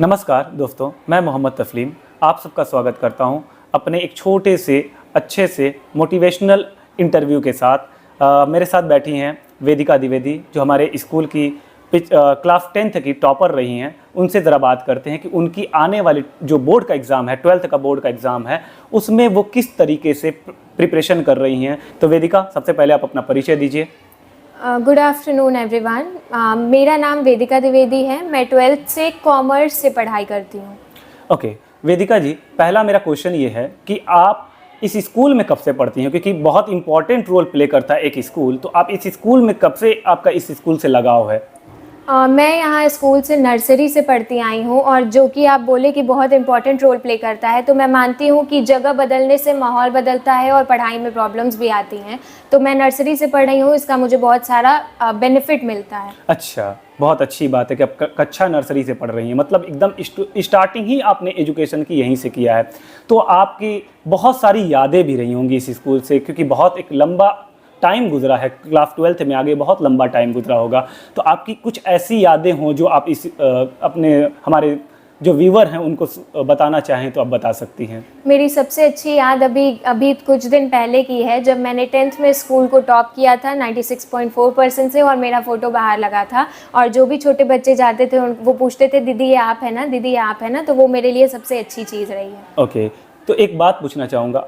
नमस्कार दोस्तों, मैं मोहम्मद तस्लीम आप सबका स्वागत करता हूं अपने एक छोटे से अच्छे से मोटिवेशनल इंटरव्यू के साथ। मेरे साथ बैठी हैं वेदिका द्विवेदी, जो हमारे स्कूल की क्लास 10th की टॉपर रही हैं। उनसे ज़रा बात करते हैं कि उनकी आने वाली जो बोर्ड का एग्ज़ाम है, 12th का बोर्ड का एग्ज़ाम है, उसमें वो किस तरीके से प्रिपरेशन कर रही हैं। तो वेदिका, सबसे पहले आप अपना परिचय दीजिए। Good afternoon everyone. मेरा नाम वेदिका द्विवेदी है। मैं 12th से कॉमर्स से पढ़ाई करती हूँ। ओके वेदिका जी, पहला मेरा क्वेश्चन ये है कि आप इस स्कूल में कब से पढ़ती हैं, क्योंकि बहुत इंपॉर्टेंट रोल प्ले करता है एक स्कूल। तो आप इस स्कूल में कब से, आपका इस स्कूल से लगाव है? मैं यहाँ स्कूल से नर्सरी से पढ़ती आई हूँ, और जो कि आप बोले कि बहुत इंपॉर्टेंट रोल प्ले करता है, तो मैं मानती हूँ कि जगह बदलने से माहौल बदलता है और पढ़ाई में प्रॉब्लम्स भी आती हैं। तो मैं नर्सरी से पढ़ रही हूँ, इसका मुझे बहुत सारा बेनिफिट मिलता है। अच्छा, बहुत अच्छी बात है कि आप कक्षा नर्सरी से पढ़ रही हैं, मतलब एकदम स्टार्टिंग ही आपने एजुकेशन की यहीं से किया है। तो आपकी बहुत सारी यादें भी रही होंगी इस स्कूल से, क्योंकि बहुत एक लंबा टाइम गुजरा है, क्लास 12th में आगे बहुत लंबा टाइम गुजरा होगा। तो आपकी कुछ ऐसी यादें हों जो आप इस अपने हमारे जो व्यूवर हैं उनको बताना चाहें तो आप बता सकती हैं। मेरी सबसे अच्छी याद अभी कुछ दिन पहले की है, जब मैंने 10th में स्कूल को टॉप किया था 96.4% से, और मेरा फ़ोटो बाहर लगा था। और जो भी छोटे बच्चे जाते थे वो पूछते थे, दीदी ये आप है ना, दीदी ये आप है ना। तो वो मेरे लिए सबसे अच्छी चीज़ रही है। ओके, तो एक बात पूछना चाहूँगा।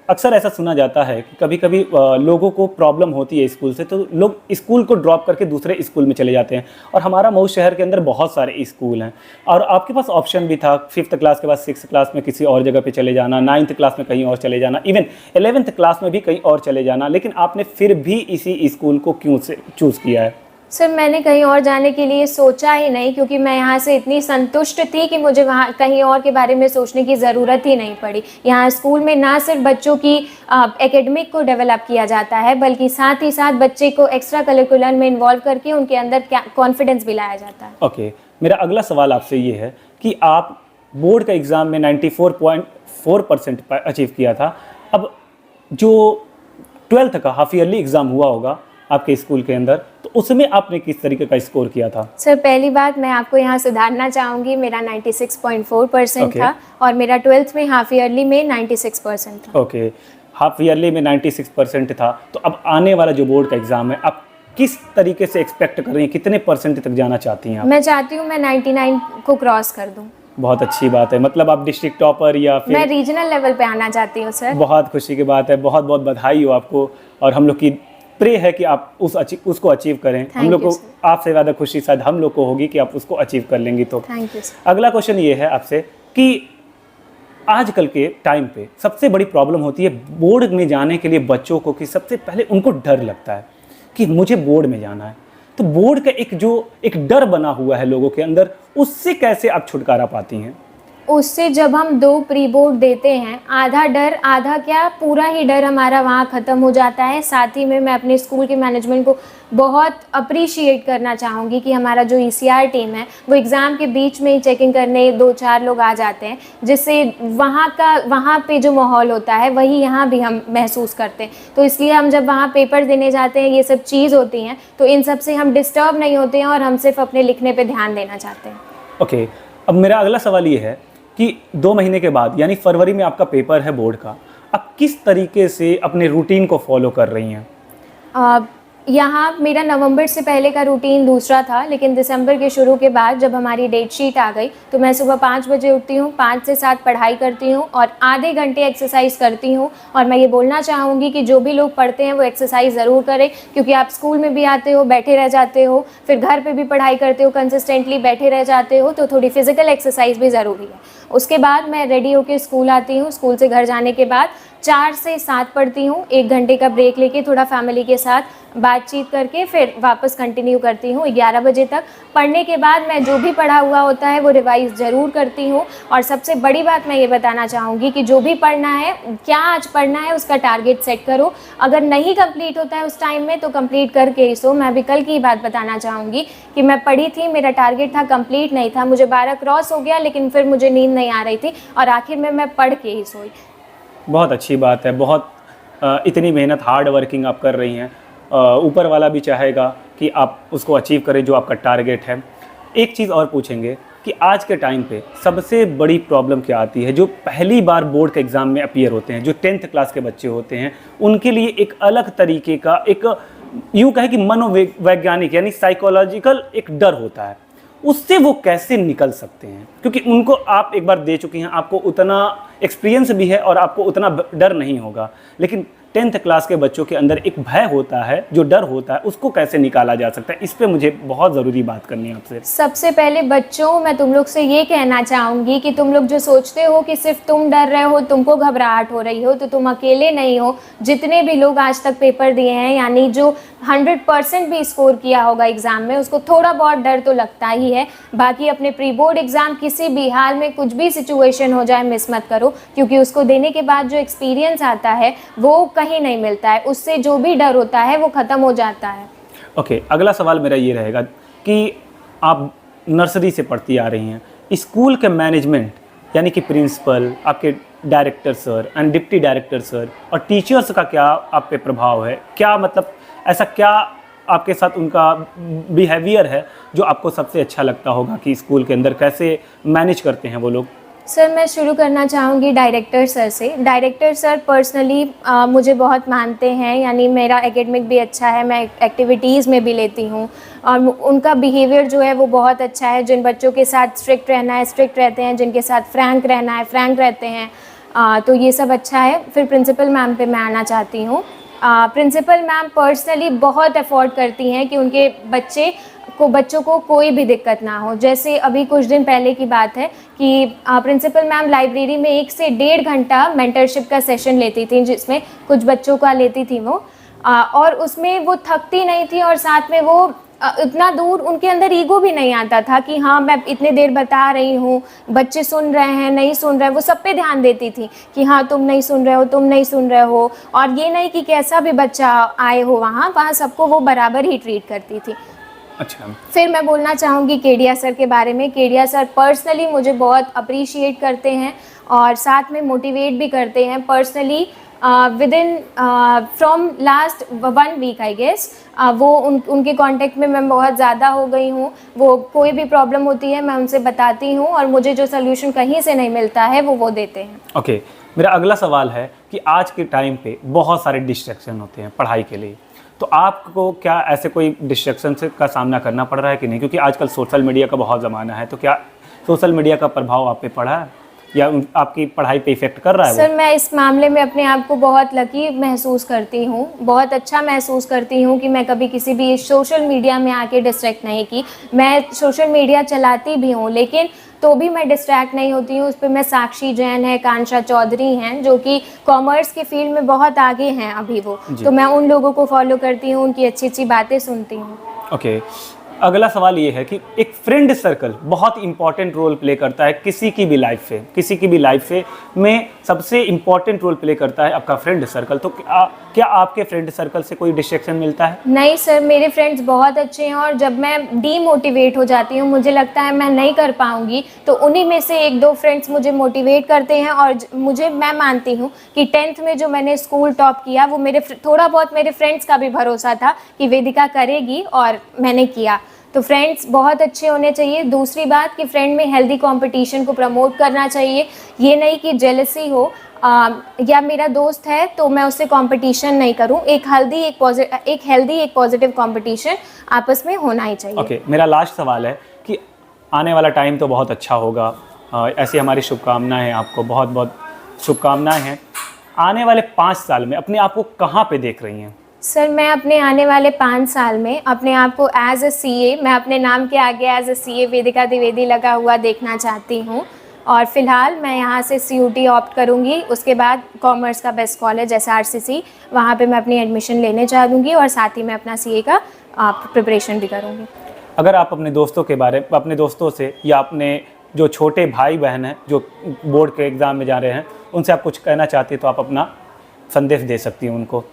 अक्सर ऐसा सुना जाता है कि कभी कभी लोगों को प्रॉब्लम होती है स्कूल से, तो लोग स्कूल को ड्रॉप करके दूसरे स्कूल में चले जाते हैं। और हमारा मऊ शहर के अंदर बहुत सारे स्कूल हैं, और आपके पास ऑप्शन भी था 5th क्लास के बाद 6th क्लास में किसी और जगह पे चले जाना, 9th क्लास में कहीं और चले जाना, इवन 11th क्लास में भी कहीं और चले जाना। लेकिन आपने फिर भी इसी स्कूल को क्यों से चूज़ किया है? सर, मैंने कहीं और जाने के लिए सोचा ही नहीं, क्योंकि मैं यहाँ से इतनी संतुष्ट थी कि मुझे वहाँ कहीं और के बारे में सोचने की ज़रूरत ही नहीं पड़ी। यहाँ स्कूल में ना सिर्फ बच्चों की एकेडमिक को डेवलप किया जाता है, बल्कि साथ ही साथ बच्चे को एक्स्ट्रा करिकुलर में इन्वॉल्व करके उनके अंदर कॉन्फिडेंस भी लाया जाता है। ओके, मेरा अगला सवाल आपसे ये है कि आप बोर्ड का एग्ज़ाम में 94.4% अचीव किया था। अब जो 12th का हाफ ईयरली एग्ज़ाम हुआ होगा आपके स्कूल के अंदर, तो उसमें आपने किस तरीके का स्कोर किया था? सर, पहली बात मैं आपको यहाँ सुधारना चाहूँगी। मेरा 96.4% Okay. था, और मेरा 12th में हाफ ईयरली में 96% था। ओके, हाफ ईयरली में 96% था। तो अब आने वाला जो बोर्ड का एग्ज़ाम है, आप किस तरीके से एक्सपेक्ट कर रही हैं, कितने परसेंट तक जाना चाहती हैं आप? मैं चाहती हूँ मैं 99 को क्रॉस कर दूँ। बहुत अच्छी बात है, मतलब आप डिस्ट्रिक्ट टॉपर या फिर? मैं रीजनल लेवल पे आना चाहती हूँ सर। बहुत खुशी की बात है, बहुत बहुत बधाई हो आपको। और हम लोग की प्रे है कि आप उसको अचीव करें। हम लोग को आपसे ज़्यादा खुशी शायद हम लोग को होगी कि आप उसको अचीव कर लेंगी। तो थैंक यू सर। अगला क्वेश्चन ये है आपसे कि आजकल के टाइम पे सबसे बड़ी प्रॉब्लम होती है बोर्ड में जाने के लिए बच्चों को, कि सबसे पहले उनको डर लगता है कि मुझे बोर्ड में जाना है। तो बोर्ड का एक डर बना हुआ है लोगों के अंदर, उससे कैसे आप छुटकारा पाती हैं? उससे जब हम 2 प्री बोर्ड देते हैं, आधा डर, आधा क्या, पूरा ही डर हमारा वहाँ ख़त्म हो जाता है। साथ ही में मैं अपने स्कूल के मैनेजमेंट को बहुत अप्रिशिएट करना चाहूँगी कि हमारा जो ECR टीम है, वो एग्ज़ाम के बीच में ही चेकिंग करने 2-4 लोग आ जाते हैं, जिससे वहाँ पे जो माहौल होता है वही यहाँ भी हम महसूस करते हैं। तो इसलिए हम जब वहाँ पेपर देने जाते हैं, ये सब चीज़ होती हैं, तो इन सब से हम डिस्टर्ब नहीं होते हैं, और हम सिर्फ अपने लिखने पर ध्यान देना चाहते हैं। ओके, अब मेरा अगला सवाल ये है कि 2 महीने के बाद यानी फरवरी में आपका पेपर है बोर्ड का, आप किस तरीके से अपने रूटीन को फॉलो कर रही हैं? यहाँ मेरा नवंबर से पहले का रूटीन दूसरा था, लेकिन दिसंबर के शुरू के बाद जब हमारी डेट शीट आ गई, तो मैं सुबह 5 बजे उठती हूँ, 5 से 7 पढ़ाई करती हूँ, और आधे घंटे एक्सरसाइज करती हूँ। और मैं ये बोलना चाहूँगी कि जो भी लोग पढ़ते हैं वो एक्सरसाइज ज़रूर करें, क्योंकि आप स्कूल में भी आते हो, बैठे रह जाते हो, फिर घर पर भी पढ़ाई करते हो, कंसिस्टेंटली बैठे रह जाते हो, तो थोड़ी फिजिकल एक्सरसाइज भी ज़रूरी है। उसके बाद मैं रेडी होकर स्कूल आती हूँ। स्कूल से घर जाने के बाद 4 से 7 पढ़ती हूँ, 1 घंटे का ब्रेक लेके थोड़ा फैमिली के साथ बातचीत करके फिर वापस कंटिन्यू करती हूँ 11 बजे तक। पढ़ने के बाद मैं जो भी पढ़ा हुआ होता है वो रिवाइज़ ज़रूर करती हूँ। और सबसे बड़ी बात मैं ये बताना चाहूँगी कि जो भी पढ़ना है, क्या आज पढ़ना है, उसका टारगेट सेट करो। अगर नहीं कंप्लीट होता है उस टाइम में तो कंप्लीट करके ही सो। मैं अभी कल की बात बताना चाहूँगी कि मैं पढ़ी थी, मेरा टारगेट था, कंप्लीट नहीं था, मुझे 12 क्रॉस हो गया, लेकिन फिर मुझे नींद नहीं आ रही थी, और आखिर में मैं पढ़ के ही सोई। बहुत अच्छी बात है, बहुत इतनी मेहनत, हार्ड वर्किंग आप कर रही हैं। ऊपर वाला भी चाहेगा कि आप उसको अचीव करें जो आपका टारगेट है। एक चीज़ और पूछेंगे कि आज के टाइम पे सबसे बड़ी प्रॉब्लम क्या आती है, जो पहली बार बोर्ड के एग्ज़ाम में अपीयर होते हैं, जो 10th क्लास के बच्चे होते हैं, उनके लिए एक अलग तरीके का, एक यूँ कहे कि मनोवैज्ञानिक यानी साइकोलॉजिकल एक डर होता है। उससे वो कैसे निकल सकते हैं? क्योंकि उनको आप एक बार दे चुकी हैं, आपको उतना एक्सपीरियंस भी है और आपको उतना डर नहीं होगा, लेकिन 10th क्लास के बच्चों के अंदर एक भय होता है, जो डर होता है, उसको कैसे निकाला जा सकता है? इस पे मुझे बहुत ज़रूरी बात करनी है आपसे। सबसे पहले बच्चों, मैं तुम लोग से ये कहना चाहूँगी कि तुम लोग जो सोचते हो कि सिर्फ तुम डर रहे हो, तुमको घबराहट हो रही हो, तो तुम अकेले नहीं हो। जितने भी लोग आज तक पेपर दिए हैं, यानी जो 100% भी स्कोर किया होगा एग्ज़ाम में, उसको थोड़ा बहुत डर तो लगता ही है। बाकी अपने प्री बोर्ड एग्ज़ाम किसी भी हाल में, कुछ भी सिचुएशन हो जाए, मिस मत करो, क्योंकि उसको देने के बाद जो एक्सपीरियंस आता है वो कहीं नहीं मिलता है। उससे जो भी डर होता है वो ख़त्म हो जाता है। ओके, अगला सवाल मेरा ये रहेगा कि आप नर्सरी से पढ़ती आ रही हैं, स्कूल के मैनेजमेंट यानी कि प्रिंसिपल, आपके director sir and deputy director sir और टीचर्स का क्या आप पे प्रभाव है? क्या मतलब ऐसा क्या आपके साथ उनका बिहेवियर है जो आपको सबसे अच्छा लगता होगा कि स्कूल के अंदर कैसे मैनेज करते हैं वो लोग? सर, मैं शुरू करना चाहूँगी डायरेक्टर सर से। डायरेक्टर सर पर्सनली मुझे बहुत मानते हैं, यानी मेरा एकेडमिक भी अच्छा है, मैं एक्टिविटीज़ में भी लेती हूँ, और उनका बिहेवियर जो है वो बहुत अच्छा है। जिन बच्चों के साथ स्ट्रिक्ट रहना है स्ट्रिक्ट रहते हैं, जिनके साथ फ्रैंक रहना है फ्रैंक रहते हैं, तो ये सब अच्छा है। फिर प्रिंसिपल मैम पे मैं आना चाहती हूँ। प्रिंसिपल मैम पर्सनली बहुत एफर्ट करती हैं कि उनके बच्चों को कोई भी दिक्कत ना हो। जैसे अभी कुछ दिन पहले की बात है कि प्रिंसिपल मैम लाइब्रेरी में 1 से 1.5 घंटा मेंटरशिप का सेशन लेती थी, जिसमें कुछ बच्चों का लेती थी वो, और उसमें वो थकती नहीं थी, और साथ में वो इतना दूर उनके अंदर ईगो भी नहीं आता था कि हाँ मैं इतने देर बता रही हूँ, बच्चे सुन रहे हैं नहीं सुन रहे, वो सब पे ध्यान देती थी कि हाँ तुम नहीं सुन रहे हो, तुम नहीं सुन रहे हो। और ये नहीं कि कैसा भी बच्चा आए हो वहाँ सबको वो बराबर ही ट्रीट करती थी। अच्छा, फिर मैं बोलना चाहूँगी केडिया सर के बारे में। केडिया सर पर्सनली मुझे बहुत अप्रिशिएट करते हैं और साथ में मोटिवेट भी करते हैं personally. Within from last 1 week I guess, वो उनके कांटेक्ट में मैं बहुत ज़्यादा हो गई हूँ। वो कोई भी प्रॉब्लम होती है मैं उनसे बताती हूँ, और मुझे जो सोल्यूशन कहीं से नहीं मिलता है वो देते हैं। ओके, मेरा अगला सवाल है कि आज के टाइम पे बहुत सारे डिस्ट्रैक्शन होते हैं पढ़ाई के लिए, तो आपको क्या ऐसे कोई डिस्ट्रैक्शन का सामना करना पड़ रहा है कि नहीं? क्योंकि आजकल सोशल मीडिया का बहुत ज़माना है, तो क्या सोशल मीडिया का प्रभाव आप पे पड़ा है या आपकी पढ़ाई पे इफेक्ट कर रहा है? सर, मैं इस मामले में अपने आप को बहुत लकी महसूस करती हूँ, बहुत अच्छा महसूस करती हूँ कि मैं कभी किसी भी सोशल मीडिया में आके डिस्ट्रैक्ट नहीं की। मैं सोशल मीडिया चलाती भी हूँ, लेकिन तो भी मैं डिस्ट्रैक्ट नहीं होती हूँ। उस पर मैं साक्षी जैन है, कांशा चौधरी हैं, जो कि कॉमर्स के फील्ड में बहुत आगे हैं अभी वो, तो मैं उन लोगों को फॉलो करती हूँ, उनकी अच्छी अच्छी बातें सुनती हूँ। ओके, अगला सवाल ये है कि एक फ्रेंड सर्कल बहुत इंपॉर्टेंट रोल प्ले करता है किसी की भी लाइफ से, में सबसे इंपॉर्टेंट रोल प्ले करता है आपका फ्रेंड सर्कल। तो क्या आपके फ्रेंड सर्कल से कोई डिस्ट्रैक्शन मिलता है? नहीं सर, मेरे फ्रेंड्स बहुत अच्छे हैं, और जब मैं डीमोटिवेट हो जाती हूँ, मुझे लगता है मैं नहीं कर पाऊँगी, तो उन्हीं में से 1-2 फ्रेंड्स मुझे मोटिवेट करते हैं। और मैं मानती हूँ कि 10th में जो मैंने स्कूल टॉप किया, वो थोड़ा बहुत मेरे फ्रेंड्स का भी भरोसा था कि वेदिका करेगी, और मैंने किया। तो फ्रेंड्स बहुत अच्छे होने चाहिए। दूसरी बात कि फ्रेंड में हेल्दी कंपटीशन को प्रमोट करना चाहिए। ये नहीं कि जेलसी हो, या मेरा दोस्त है तो मैं उससे कंपटीशन नहीं करूं। एक हेल्दी एक पॉजिटिव कंपटीशन आपस में होना ही चाहिए। ओके, मेरा लास्ट सवाल है कि आने वाला टाइम तो बहुत अच्छा होगा, ऐसी हमारी शुभकामनाएं हैं, आपको बहुत बहुत शुभकामनाएं हैं। आने वाले 5 साल में अपने आप को कहाँ पे देख रही हैं? सर, मैं अपने आने वाले 5 साल में अपने आप को एज अ CA, मैं अपने नाम के आगे एज अ CA वेदिका द्विवेदी लगा हुआ देखना चाहती हूँ। और फिलहाल मैं यहाँ से CUT ऑप्ट करूँगी, उसके बाद कॉमर्स का बेस्ट कॉलेज SRCC, वहाँ पे मैं अपनी एडमिशन लेने चाह दूँगी, और साथ ही मैं अपना CA का प्रिपरेशन भी करूँगी। अगर आप अपने दोस्तों से या अपने जो छोटे भाई बहन हैं जो बोर्ड के एग्ज़ाम में जा रहे हैं, उनसे आप कुछ कहना चाहती हैं तो आप अपना संदेश दे सकती हैं उनको।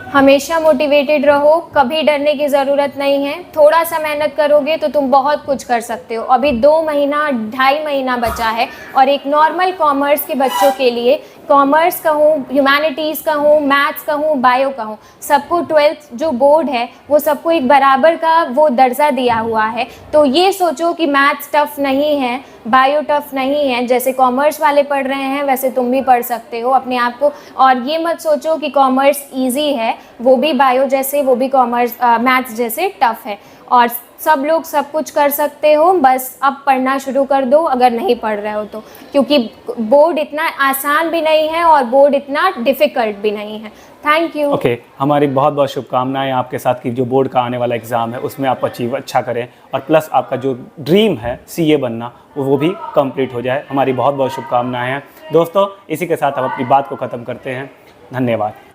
हमेशा मोटिवेटेड रहो, कभी डरने की ज़रूरत नहीं है। थोड़ा सा मेहनत करोगे तो तुम बहुत कुछ कर सकते हो। अभी 2 महीना 2.5 महीना बचा है, और एक नॉर्मल कॉमर्स के बच्चों के लिए कॉमर्स का हूँ, ह्यूमैनिटीज़ का हूँ, मैथ्स का हूँ, बायो का हूँ, सबको 12th जो बोर्ड है वो सबको एक बराबर का वो दर्जा दिया हुआ है। तो ये सोचो कि मैथ्स टफ़ नहीं है, बायो टफ़ नहीं है, जैसे कॉमर्स वाले पढ़ रहे हैं वैसे तुम भी पढ़ सकते हो अपने आप को। और ये मत सोचो कि कॉमर्स ईजी है, वो भी बायो जैसे, वो भी कॉमर्स मैथ्स जैसे टफ़ है। और सब लोग सब कुछ कर सकते हो, बस अब पढ़ना शुरू कर दो अगर नहीं पढ़ रहे हो तो, क्योंकि बोर्ड इतना आसान भी नहीं है और बोर्ड इतना डिफ़िकल्ट भी नहीं है। Thank you. ओके, हमारी बहुत बहुत शुभकामनाएं आपके साथ कि जो बोर्ड का आने वाला एग्ज़ाम है उसमें आप अचीव अच्छा करें, और प्लस आपका जो ड्रीम है सीए बनना वो भी कंप्लीट हो जाए। हमारी बहुत बहुत शुभकामनाएं हैं दोस्तों। इसी के साथ हम अपनी बात को ख़त्म करते हैं। धन्यवाद।